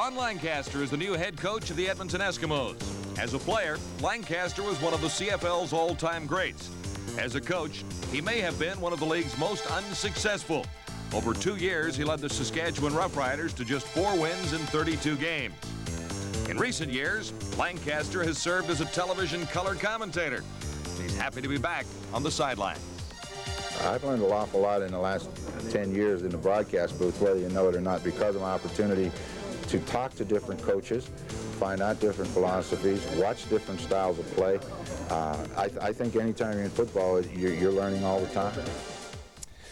Ron Lancaster is the new head coach of the Edmonton Eskimos. As a player, Lancaster was one of the CFL's all-time greats. As a coach, he may have been one of the league's most unsuccessful. Over 2 years, he led the Saskatchewan Roughriders to just 4 wins in 32 games. In recent years, Lancaster has served as a television color commentator. He's happy to be back on the sideline. I've learned an awful lot in the last 10 years in the broadcast booth, whether you know it or not, because of my opportunity to talk to different coaches, find out different philosophies, watch different styles of play. I think anytime you're in football, you're learning all the time.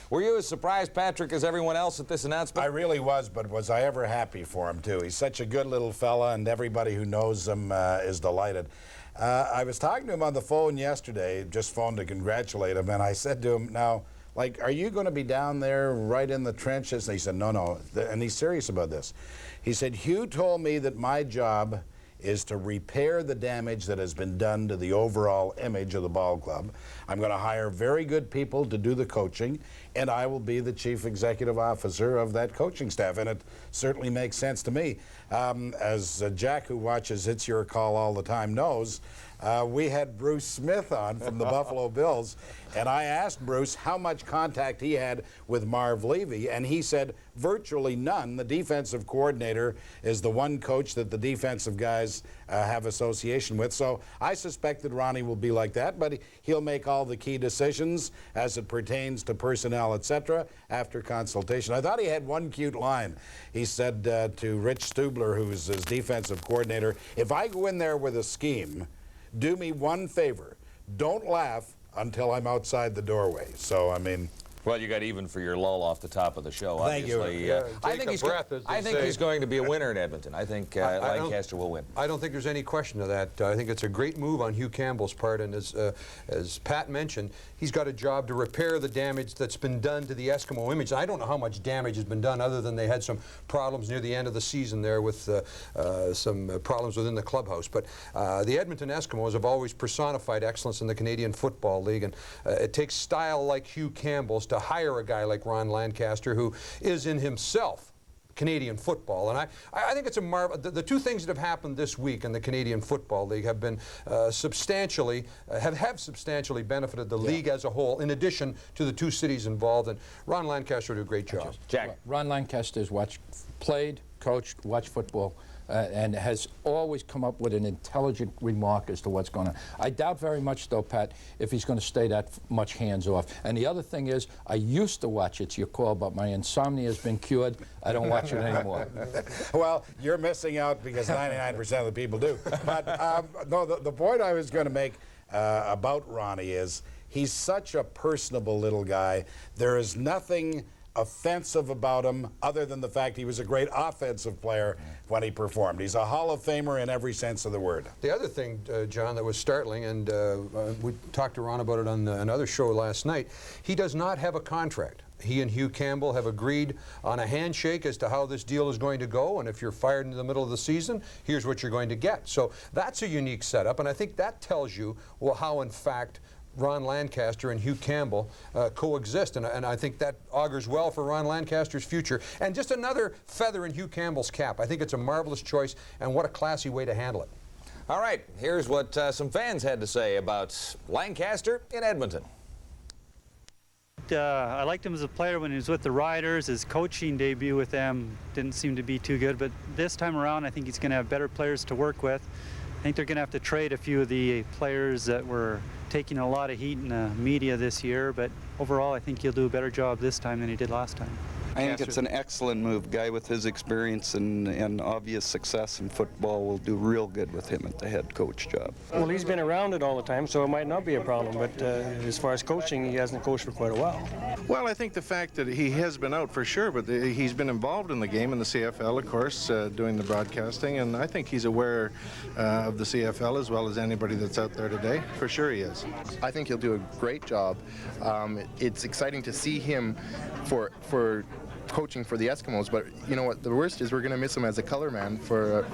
Were you as surprised, Patrick, as everyone else at this announcement? I really was, but was I ever happy for him, too? He's such a good little fella, and everybody who knows him is delighted. I was talking to him on the phone yesterday, just phoned to congratulate him, and I said to him, now, like, are you going to be down there right in the trenches? And he said, no. And he's serious about this. He said, Hugh told me that my job is to repair the damage that has been done to the overall image of the ball club. I'm going to hire very good people to do the coaching, and I will be the chief executive officer of that coaching staff, and it certainly makes sense to me. As Jack, who watches It's Your Call all the time, knows, we had Bruce Smith on from the Buffalo Bills, and I asked Bruce how much contact he had with Marv Levy, and he said virtually none. The defensive coordinator is the one coach that the defensive guys have association with, so I suspect that Ronnie will be like that, but he'll make all the key decisions as it pertains to personnel, etc., after consultation. I thought he had one cute line. He said to Rich Stubler, who's his defensive coordinator, if I go in there with a scheme, do me one favor, don't laugh until I'm outside the doorway. So, I mean... Well, you got even for your lull off the top of the show, obviously. Thank you. I think he's going to be a winner in Edmonton. I think Lancaster will win. I don't think there's any question of that. I think it's a great move on Hugh Campbell's part, and as Pat mentioned, he's got a job to repair the damage that's been done to the Eskimo image. I don't know how much damage has been done other than they had some problems near the end of the season there with some problems within the clubhouse. But the Edmonton Eskimos have always personified excellence in the Canadian Football League, and it takes style like Hugh Campbell's to hire a guy like Ron Lancaster, who is in himself Canadian football. And I think it's a marvel. The two things that have happened this week in the Canadian Football League have been substantially benefited the league as a whole, in addition to the two cities involved. And Ron Lancaster did a great job. Jack. Ron Lancaster's played, coached, watched football, and has always come up with an intelligent remark as to what's going on. I doubt very much, though, Pat, if he's going to stay that much hands-off. And the other thing is, I used to watch It's Your Call, but my insomnia has been cured. I don't watch it anymore. Well, you're missing out because 99% of the people do. But no, the point I was going to make about Ronnie is he's such a personable little guy. There is nothing offensive about him other than the fact he was a great offensive player when he performed. He's a Hall of Famer in every sense of the word. The other thing, John, that was startling, and we talked to Ron about it on another show last night, he does not have a contract. He and Hugh Campbell have agreed on a handshake as to how this deal is going to go, and if you're fired in the middle of the season, here's what you're going to get. So that's a unique setup, and I think that tells you how, in fact, Ron Lancaster and Hugh Campbell coexist, and I think that augurs well for Ron Lancaster's future. And just another feather in Hugh Campbell's cap. I think it's a marvelous choice, and what a classy way to handle it. All right, here's what some fans had to say about Lancaster in Edmonton. I liked him as a player when he was with the Riders. His coaching debut with them didn't seem to be too good, but this time around I think he's going to have better players to work with. I think they're going to have to trade a few of the players that were taking a lot of heat in the media this year, but overall I think he'll do a better job this time than he did last time. I think it's an excellent move. Guy with his experience and obvious success in football will do real good with him at the head coach job. Well, he's been around it all the time, so it might not be a problem, but as far as coaching, he hasn't coached for quite a while. Well, I think the fact that he has been out for sure, but he's been involved in the game in the CFL, of course, doing the broadcasting, and I think he's aware of the CFL as well as anybody that's out there today. For sure he is. I think he'll do a great job. It's exciting to see him for coaching for the Eskimos, but you know what, the worst is we're going to miss him as a color man for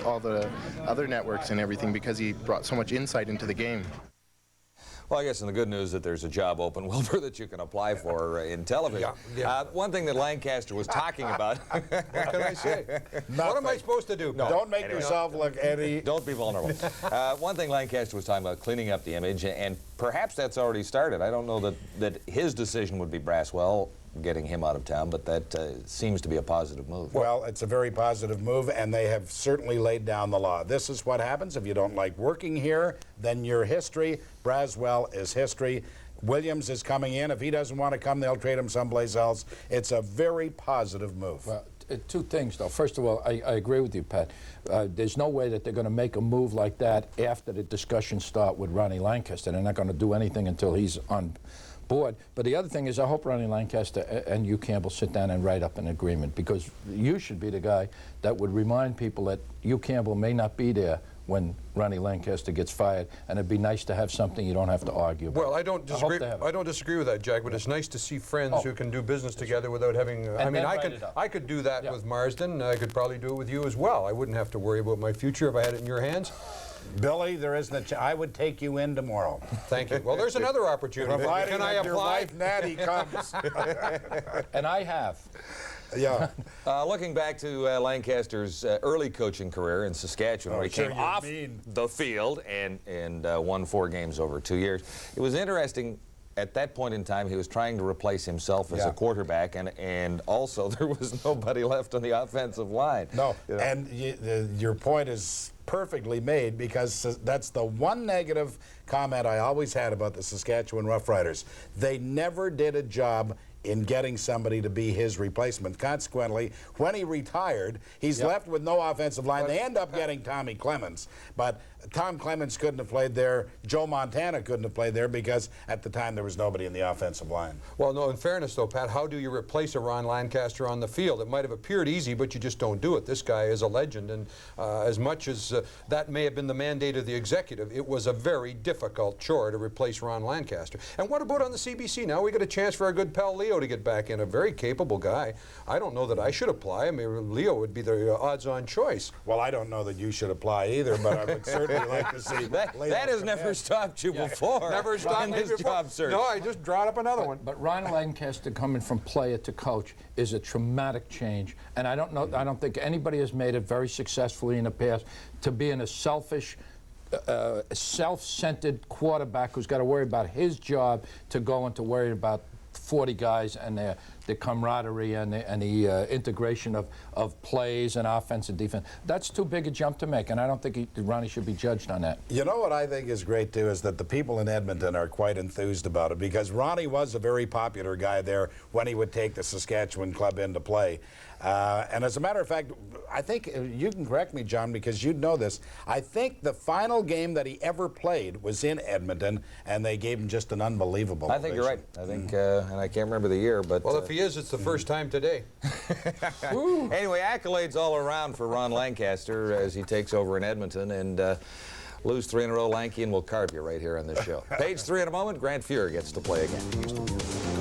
all the other networks and everything, because he brought so much insight into the game. Well, I guess and the good news that there's a job open, Wilbur, that you can apply for in television. One thing that Lancaster was talking about. What can I say? What am I supposed to do? No, don't make yourself look, Eddie. Don't be vulnerable. One thing Lancaster was talking about, cleaning up the image, and perhaps that's already started. I don't know that his decision would be Braswell getting him out of town, but that seems to be a positive move. Well, it's a very positive move, and they have certainly laid down the law. This is what happens if you don't like working here, then you're history. Braswell is history. Williams is coming in. If he doesn't want to come, they'll trade him someplace else. It's a very positive move. Well, two things, though. First of all, I agree with you, Pat. There's no way that they're going to make a move like that after the discussions start with Ronnie Lancaster. They're not going to do anything until he's on board. But the other thing is, I hope Ronnie Lancaster and Hugh Campbell sit down and write up an agreement, because you should be the guy that would remind people that Hugh Campbell may not be there when Ronnie Lancaster gets fired, and it'd be nice to have something you don't have to argue about. Well, I don't disagree with that, Jack, but it's nice to see friends who can do business together without having I mean, I could do that with Marsden. I could probably do it with you as well. I wouldn't have to worry about my future if I had it in your hands. Billy, there isn't I would take you in tomorrow. Thank you. Well, there's another opportunity. Providing Can I that your apply? wife, Natty, comes. And I have. Yeah. Looking back to Lancaster's early coaching career in Saskatchewan, where he came off the field and won 4 games over 2 years, it was interesting. At that point in time, he was trying to replace himself as a quarterback, and also there was nobody left on the offensive line. No, and your point is perfectly made, because that's the one negative comment I always had about the Saskatchewan Roughriders. They never did a job in getting somebody to be his replacement. Consequently, when he retired, he's left with no offensive line. They end up getting Tommy Clemens, but Tom Clemens couldn't have played there. Joe Montana couldn't have played there, because at the time there was nobody in the offensive line. Well, no, in fairness though, Pat, how do you replace a Ron Lancaster on the field? It might have appeared easy, but you just don't do it. This guy is a legend, and as much as that may have been the mandate of the executive, it was a very difficult chore to replace Ron Lancaster. And what about on the CBC? Now we got a chance for our good pal Leo to get back in, a very capable guy. I don't know that I should apply. I mean, Leo would be the odds-on choice. Well, I don't know that you should apply either, but I would certainly like to see that has never stopped you before. Never stopped in his job search. No, I just brought up another one. But Ron Lancaster coming from player to coach is a traumatic change, and I don't think anybody has made it very successfully in the past to be in a selfish, self-centered quarterback who's got to worry about his job to go and to worry about 40 guys and their camaraderie and the integration of plays and offense and defense. That's too big a jump to make, and I don't think Ronnie should be judged on that. You know what I think is great, too, is that the people in Edmonton are quite enthused about it, because Ronnie was a very popular guy there when he would take the Saskatchewan club into play. And as a matter of fact, I think, you can correct me, John, because you'd know this, I think the final game that he ever played was in Edmonton, and they gave him just an unbelievable I think you're right. I think, and I can't remember the year, but... Well, if he is, it's the first time today. Anyway, accolades all around for Ron Lancaster as he takes over in Edmonton, and lose 3 in a row, Lanky, and we'll carve you right here on this show. Page 3 in a moment. Grant Fuhr gets to play again. Houston.